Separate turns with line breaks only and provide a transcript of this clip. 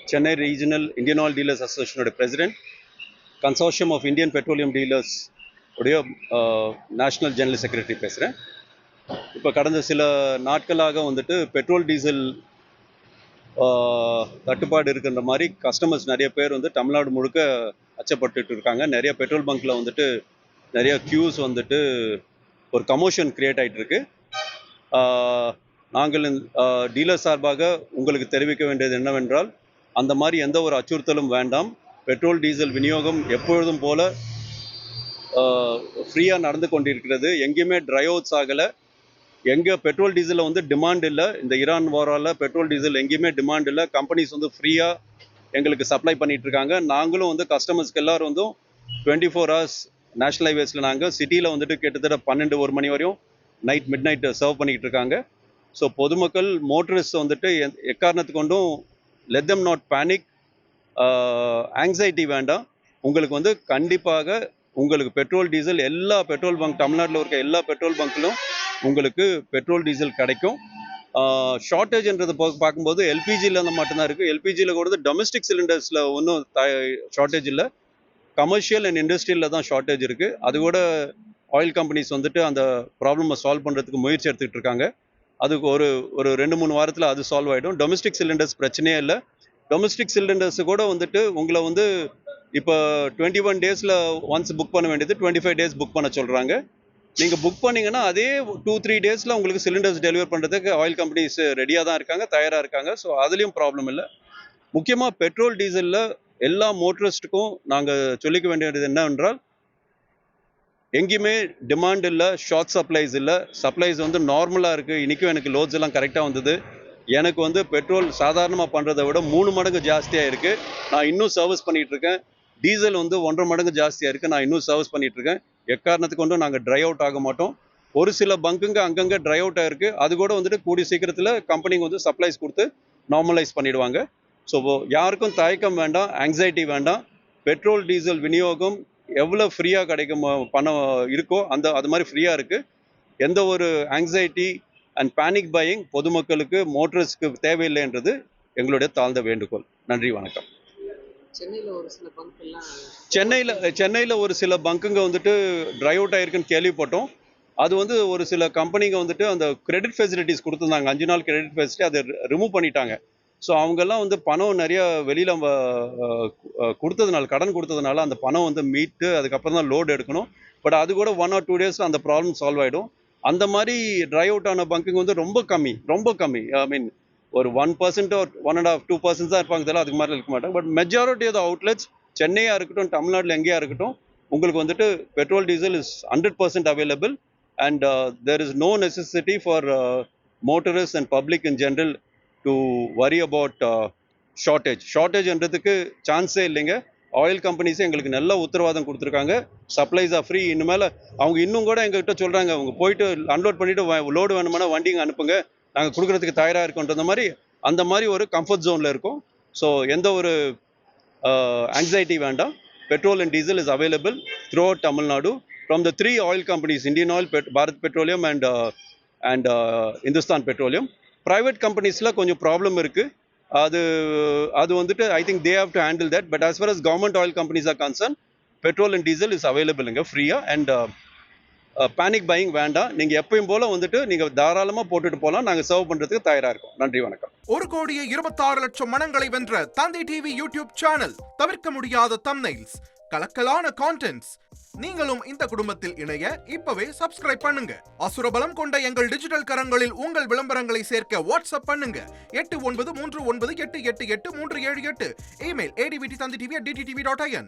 Chennai Regional Indian Oil Dealers Association President, Consortium of Indian Petroleum Dealers national general secretary பேசுகிறேன். இப்போ கடந்த சில நாட்களாக வந்துட்டு பெட்ரோல் டீசல் தட்டுப்பாடு இருக்கின்ற மாதிரி கஸ்டமர்ஸ் நிறைய பேர் வந்து தமிழ்நாடு முழுக்க அச்சப்பட்டு இருக்காங்க. நிறைய பெட்ரோல் பங்க்கில் வந்துட்டு நிறைய க்யூஸ் வந்துட்டு ஒரு கமோஷன் கிரியேட் ஆகிட்டு இருக்கு. நாங்கள் டீலர் சார்பாக உங்களுக்கு தெரிவிக்க வேண்டியது என்னவென்றால், அந்த மாதிரி எந்த ஒரு அச்சுறுத்தலும் வேண்டாம். பெட்ரோல் டீசல் விநியோகம் எப்பொழுதும் போல ஃப்ரீயாக நடந்து கொண்டிருக்கிறது. எங்கேயுமே ட்ரை அவுட்ஸ் ஆகலை. எங்கே பெட்ரோல் டீசலில் வந்து டிமாண்ட் இல்லை. இந்த ஈரான் வாரால் பெட்ரோல் டீசல் எங்கேயுமே டிமாண்ட் இல்லை. கம்பெனிஸ் வந்து ஃப்ரீயாக எங்களுக்கு சப்ளை பண்ணிகிட்ருக்காங்க. நாங்களும் வந்து கஸ்டமர்ஸ்க்கு எல்லோரும் வந்து 24 hours நேஷ்னல் ஹைவேஸில் நாங்கள் சிட்டியில் வந்துட்டு கிட்டத்தட்ட 12-1 மணி வரையும் மிட் நைட்டு சர்வ் பண்ணிக்கிட்டு இருக்காங்க. ஸோ பொதுமக்கள் மோட்டரிஸ்ட் வந்துட்டு எக்காரணத்து கொண்டும் let them not panic, anxiety வேண்டாம். உங்களுக்கு வந்து கண்டிப்பாக உங்களுக்கு பெட்ரோல் டீசல் எல்லா பெட்ரோல் பங்க் தமிழ்நாட்டில் இருக்க எல்லா பெட்ரோல் பங்க்லும் உங்களுக்கு பெட்ரோல் டீசல் கிடைக்கும். ஷார்ட்டேஜ்ன்றது பார்க்கும்போது எல்பிஜியில் மட்டும்தான் இருக்குது. எல்பிஜியில் கூட டொமஸ்டிக் சிலிண்டர்ஸில் ஒன்றும் ஷார்ட்டேஜ் இல்லை. கமர்ஷியல் அண்ட் இண்டஸ்ட்ரியலில் தான் ஷார்ட்டேஜ் இருக்குது. அது கூட ஆயில் கம்பெனிஸ் வந்துட்டு அந்த ப்ராப்ளமை சால்வ் பண்ணுறதுக்கு முயற்சி எடுத்துக்கிட்டு இருக்காங்க. அதுக்கு ஒரு 2-3 வாரத்தில் அது சால்வ் ஆகிடும். டொமஸ்டிக் சிலிண்டர்ஸ் பிரச்சனையே இல்லை. டொமஸ்டிக் சிலிண்டர்ஸு கூட வந்துட்டு உங்களை வந்து இப்போ 21 days ஒன்ஸ் புக் பண்ண வேண்டியது 25 days புக் பண்ண சொல்கிறாங்க. நீங்கள் புக் பண்ணிங்கன்னா அதே 2-3 days உங்களுக்கு சிலிண்டர்ஸ் டெலிவர் பண்ணுறதுக்கு ஆயில் கம்பெனிஸ் ரெடியாக தான் இருக்காங்க, தயாராக இருக்காங்க. ஸோ அதுலேயும் ப்ராப்ளம் இல்லை. முக்கியமாக பெட்ரோல் டீசலில் எல்லா மோட்டரிஸ்ட்டுக்கும் நாங்கள் சொல்லிக்க வேண்டியது என்னவென்றால், எங்கேயுமே டிமாண்ட் இல்லை, ஷார்ட் சப்ளைஸ் இல்லை. சப்ளைஸ் வந்து நார்மலாக இருக்குது. இன்றைக்கும் எனக்கு லோட்ஸ் எல்லாம் கரெக்டாக வந்தது. எனக்கு வந்து பெட்ரோல் சாதாரணமாக பண்ணுறதை விட 3 மடங்கு ஜாஸ்தியாக இருக்குது. நான் இன்னும் சர்வீஸ் பண்ணிகிட்ருக்கேன். டீசல் வந்து 1.5 மடங்கு ஜாஸ்தியாக இருக்குது. நான் இன்னும் சர்வீஸ் பண்ணிகிட்ருக்கேன். எக்காரணத்துக்கு கொண்டும் நாங்கள் ட்ரை அவுட் ஆக மாட்டோம். ஒரு சில பங்குங்க அங்கங்கே ட்ரை அவுட் ஆகிருக்கு. அது கூட வந்துட்டு கூடிய சீக்கிரத்தில் கம்பெனிங்க வந்து சப்ளைஸ் கொடுத்து நார்மலைஸ் பண்ணிவிடுவாங்க. ஸோ யாருக்கும் தயக்கம் வேண்டாம், ஆங்ஸைட்டி வேண்டாம். பெட்ரோல் டீசல் விநியோகம் எவ்வளோ ஃப்ரீயாக கிடைக்கும் பணம் இருக்கோ அது மாதிரி ஃப்ரீயாக இருக்குது. எந்த ஒரு ஆங்ஸைட்டி அண்ட் பேனிக் பையிங் பொதுமக்களுக்கு மோட்டர்ஸ்க்கு தேவையில்லைன்றது எங்களுடைய தாழ்ந்த வேண்டுகோள். நன்றி, வணக்கம். சென்னையில் ஒரு சில பங்குங்க வந்துட்டு ட்ரை அவுட் ஆகிருக்குன்னு கேள்விப்பட்டோம். அது வந்து ஒரு சில கம்பெனிங்க வந்துட்டு அந்த கிரெடிட் ஃபெசிலிட்டிஸ் கொடுத்துருந்தாங்க. 5 நாள் கிரெடிட் ஃபெசிலிட்டி அதை ரிமூவ் பண்ணிட்டாங்க. ஸோ அவங்கெல்லாம் வந்து பணம் நிறையா வெளியில் கடன் கொடுத்ததுனால அந்த பணம் வந்து மீட்டு அதுக்கப்புறம் தான் லோடு எடுக்கணும். பட் அது கூட 1 or 2 days அந்த ப்ராப்ளம் சால்வ் ஆகிடும். அந்த மாதிரி ட்ரை அவுட் ஆன பங்குங்க வந்து ரொம்ப கம்மி. ஐ மீன் ஒரு 1% or 1.5-2% தான் இருப்பாங்க. தெரியல, அதுக்கு மாதிரி இருக்க மாட்டாங்க. But majority of the outlets சென்னையாக இருக்கட்டும், தமிழ்நாட்டில் எங்கேயா இருக்கட்டும், உங்களுக்கு வந்துட்டு petrol diesel is 100% available. And there is no necessity for motorists and public in general to worry about ஷார்ட்டேஜ்ன்றதுக்கு சான்ஸே இல்லைங்க. ஆயில் கம்பெனிஸே எங்களுக்கு நல்ல உத்தரவாதம் கொடுத்துருக்காங்க. Supplies are free. இனிமேல் அவங்க இன்னும் கூட எங்ககிட்ட சொல்கிறாங்க, அவங்க போயிட்டு அன்லோட் பண்ணிவிட்டு லோடு வேணுமானா வண்டிங்க அனுப்புங்க, நாங்கள் கொடுக்குறதுக்கு தயாராக இருக்கோன்ற மாதிரி அந்த மாதிரி ஒரு கம்ஃபர்ட் ஜோனில் இருக்கும். ஸோ எந்த ஒரு ஆங்ஸைட்டி வேண்டாம். Petrol and diesel is available throughout Tamil Nadu from the 3 oil companies, Indian oil, Bharat petroleum and Hindustan petroleum. Private கம்பெனிஸில் கொஞ்சம் ப்ராப்ளம் இருக்குது. அது வந்துட்டு I think they have to handle that. But as far as government oil companies are concern, petrol and diesel is அவைலபிளுங்க ஃப்ரீயாக. And panic buying வேண்டாம். நீங்கள் எப்பயும் போல் வந்துட்டு நீங்கள் தாராளமாக போட்டுட்டு போகலாம். நாங்கள் சர்வ் பண்ணுறதுக்கு தயாராக இருக்கோம். நன்றி, வணக்கம்.
1,26,00,000 மனங்களை வென்ற தந்தை டிவி யூடியூப் சேனல். தவிர்க்க முடியாத தம்ப்நெயில்ஸ், கலக்கலான கான்டென்ட்ஸ். நீங்களும் இந்த குடும்பத்தில் இணைய இப்பவே சப்ஸ்கிரைப் பண்ணுங்க. அசுரபலம் கொண்ட எங்கள் டிஜிட்டல் கரங்களில் உங்கள் விளம்பரங்களை சேர்க்க வாட்ஸ்அப் பண்ணுங்க. 8939888378. Email advttv@dttv.in.